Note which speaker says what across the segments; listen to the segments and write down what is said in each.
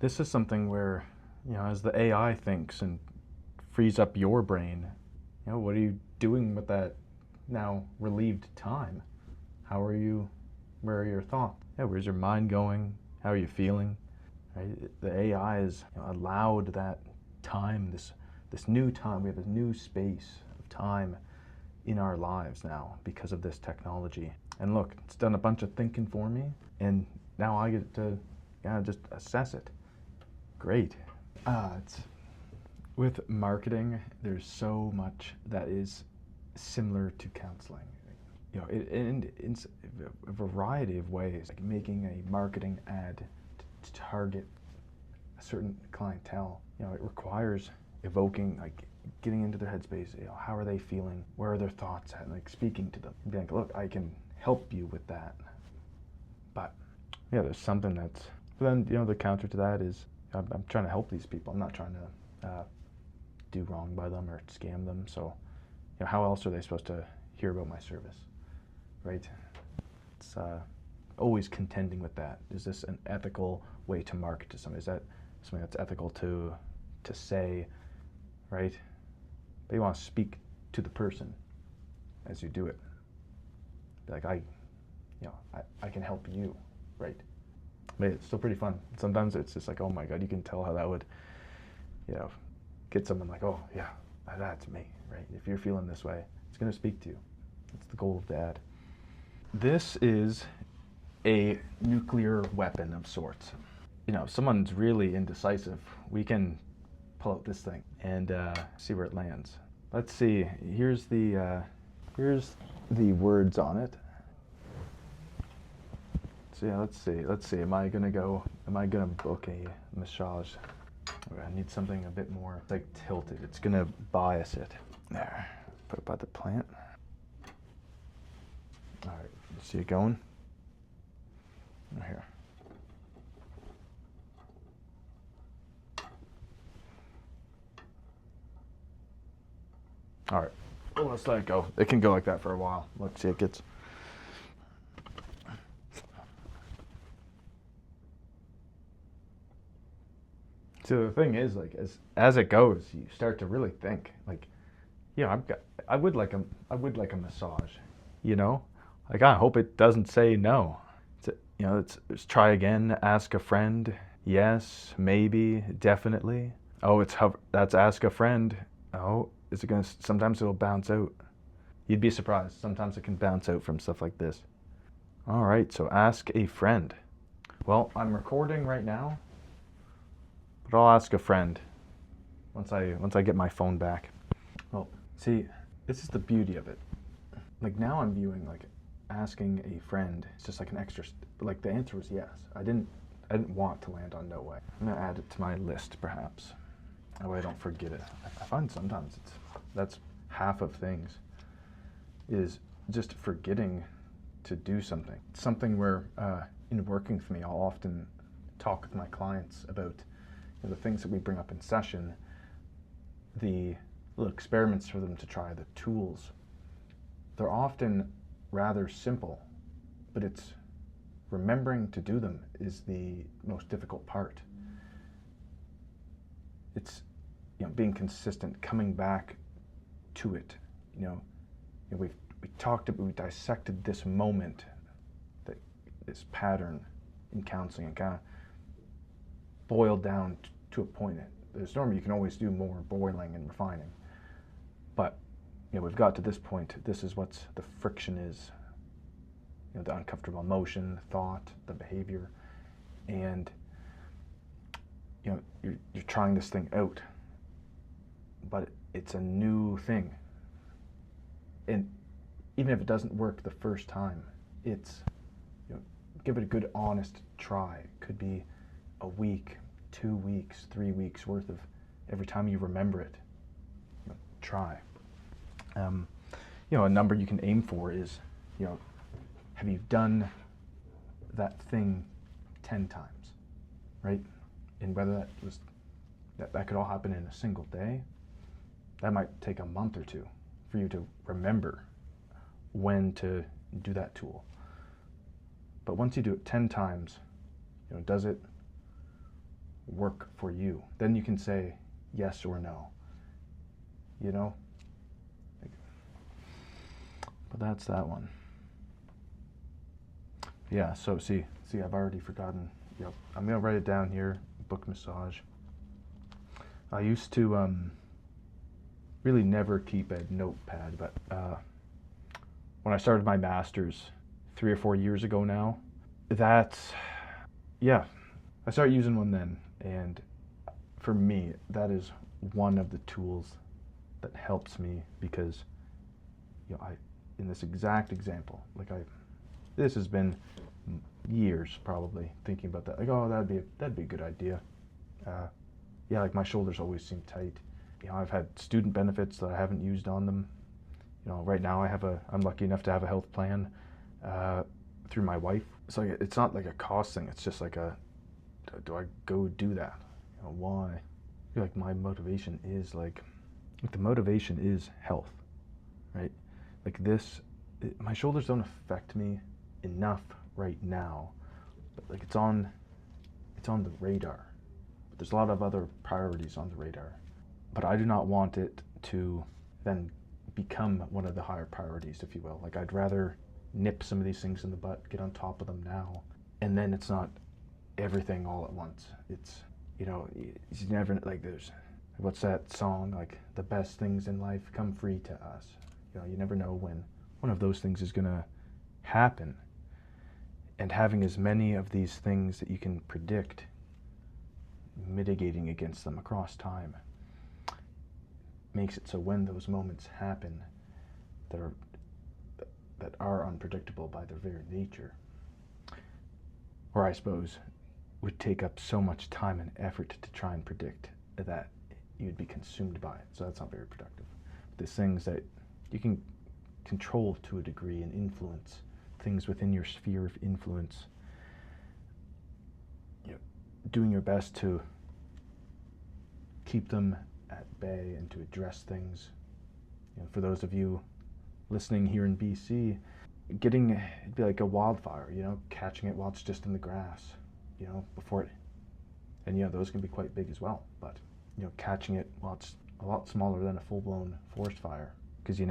Speaker 1: This is something where, as the AI thinks and frees up your brain, what are you doing with that now relieved time? Where are your thoughts? Yeah, where's your mind going? How are you feeling? Right? The AI has allowed that time, this new time. We have a new space of time in our lives now because of this technology. And look, it's done a bunch of thinking for me, and now I get to just assess it. Great. With marketing, there's so much that is similar to counseling. In a variety of ways, like making a marketing ad to target a certain clientele. It requires evoking, like getting into their headspace. How are they feeling? Where are their thoughts at? Like speaking to them. Being like, look, I can help you with that. But yeah, there's something that's. But then the counter to that is I'm trying to help these people. I'm not trying to do wrong by them or scam them. So how else are they supposed to hear about my service, right? It's always contending with that. Is this an ethical way to market to somebody? Is that something that's ethical to say, right? But you want to speak to the person as you do it. Be like, I can help you, right? But it's still pretty fun. Sometimes it's just like, oh my God, you can tell how that would, get someone like, oh yeah, that's me, right? If you're feeling this way, it's going to speak to you. That's the goal of the ad. This is a nuclear weapon of sorts. If someone's really indecisive, we can pull out this thing and see where it lands. Let's see. Here's the words on it. So yeah, let's see. Am I gonna book a massage? I need something a bit more like tilted. It's gonna bias it. There. Put it by the plant. All right. See it going? Right here. All right. Well, let's let it go. It can go like that for a while. Let's see, it gets. So the thing is, like, as it goes, you start to really think, like, I would like a massage, like I hope it doesn't say no. It's try again, ask a friend, yes, maybe, definitely. Oh, that's ask a friend. Oh, is it gonna? Sometimes it'll bounce out. You'd be surprised. Sometimes it can bounce out from stuff like this. All right, so ask a friend. Well, I'm recording right now. But I'll ask a friend once I get my phone back. Well, see, this is the beauty of it. Like now I'm viewing like asking a friend. It's just like an extra. Like the answer was yes. I didn't want to land on no way. I'm gonna add it to my list perhaps. That way I don't forget it. I find sometimes that's half of things is just forgetting to do something. It's something where in working for me, I'll often talk with my clients about the things that we bring up in session, the little experiments for them to try, the tools. They're often rather simple, but it's remembering to do them is the most difficult part. It's being consistent, coming back to it. We dissected this moment, this pattern in counseling, and kind of boiled down to a point. There's normally you can always do more boiling and refining, but we've got to this point. This is what the friction is. The uncomfortable emotion, the thought, the behavior, and you're trying this thing out, but it's a new thing, and even if it doesn't work the first time, it's give it a good honest try. It could be a week, 2 weeks, 3 weeks worth of every time you remember it, try. A number you can aim for is, have you done that thing 10 times, right? And whether that could all happen in a single day, that might take a month or two for you to remember when to do that tool. But once you do it 10 times, does it work for you. Then you can say yes or no, you know? But that's that one. Yeah, so see, I've already forgotten. Yep, I'm gonna write it down here, book massage. I used to really never keep a notepad, but when I started my master's 3 or 4 years ago now, yeah, I started using one then, and for me, that is one of the tools that helps me because, you know, in this exact example, this has been years probably thinking about that. Like, oh, that'd be a good idea. Yeah, like my shoulders always seem tight. You know, I've had student benefits that I haven't used on them. You know, right now I'm lucky enough to have a health plan through my wife. So it's not like a cost thing. It's just like do I go do that? You know, why? I feel like my motivation is the motivation is health, right? Like my shoulders don't affect me enough right now, but like it's on the radar. But there's a lot of other priorities on the radar, but I do not want it to then become one of the higher priorities, if you will. Like, I'd rather nip some of these things in the butt, get on top of them now, and then it's not everything all at once. It's, you know, it's never like there's, what's that song, like, the best things in life come free to us. You know, you never know when one of those things is gonna happen. And having as many of these things that you can predict, mitigating against them across time, makes it so when those moments happen that are unpredictable by their very nature, or I suppose would take up so much time and effort to try and predict, that you'd be consumed by it. So that's not very productive. There's things that you can control to a degree and influence, things within your sphere of influence. You know, doing your best to keep them at bay and to address things. You know, for those of you listening here in BC, it'd be like a wildfire, you know, catching it while it's just in the grass, you know, before it, and yeah, those can be quite big as well, but, you know, catching it while it's a lot smaller than a full-blown forest fire, because you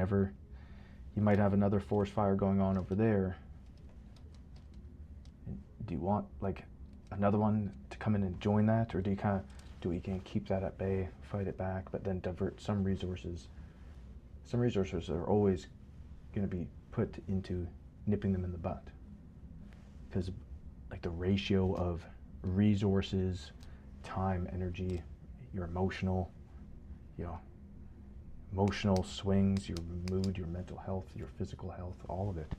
Speaker 1: might have another forest fire going on over there. Do you want, like, another one to come in and join that, or do we can keep that at bay, fight it back, but then divert some resources? Some resources are always going to be put into nipping them in the butt, because like the ratio of resources, time, energy, your emotional swings, your mood, your mental health, your physical health, all of it,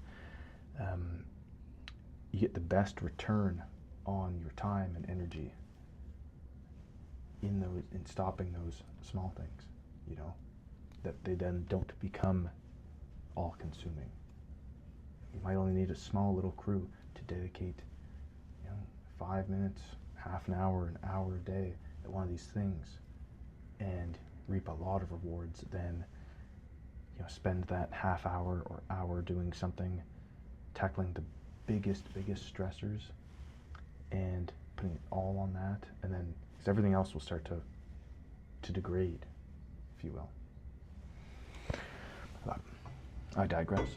Speaker 1: you get the best return on your time and energy in stopping those small things, you know, that they then don't become all-consuming. You might only need a small little crew to dedicate, you know, 5 minutes, half an hour a day at one of these things, and reap a lot of rewards. Then, you know, spend that half hour or hour doing something, tackling the biggest stressors, and putting it all on that, and then, because everything else will start to degrade, if you will. I digress.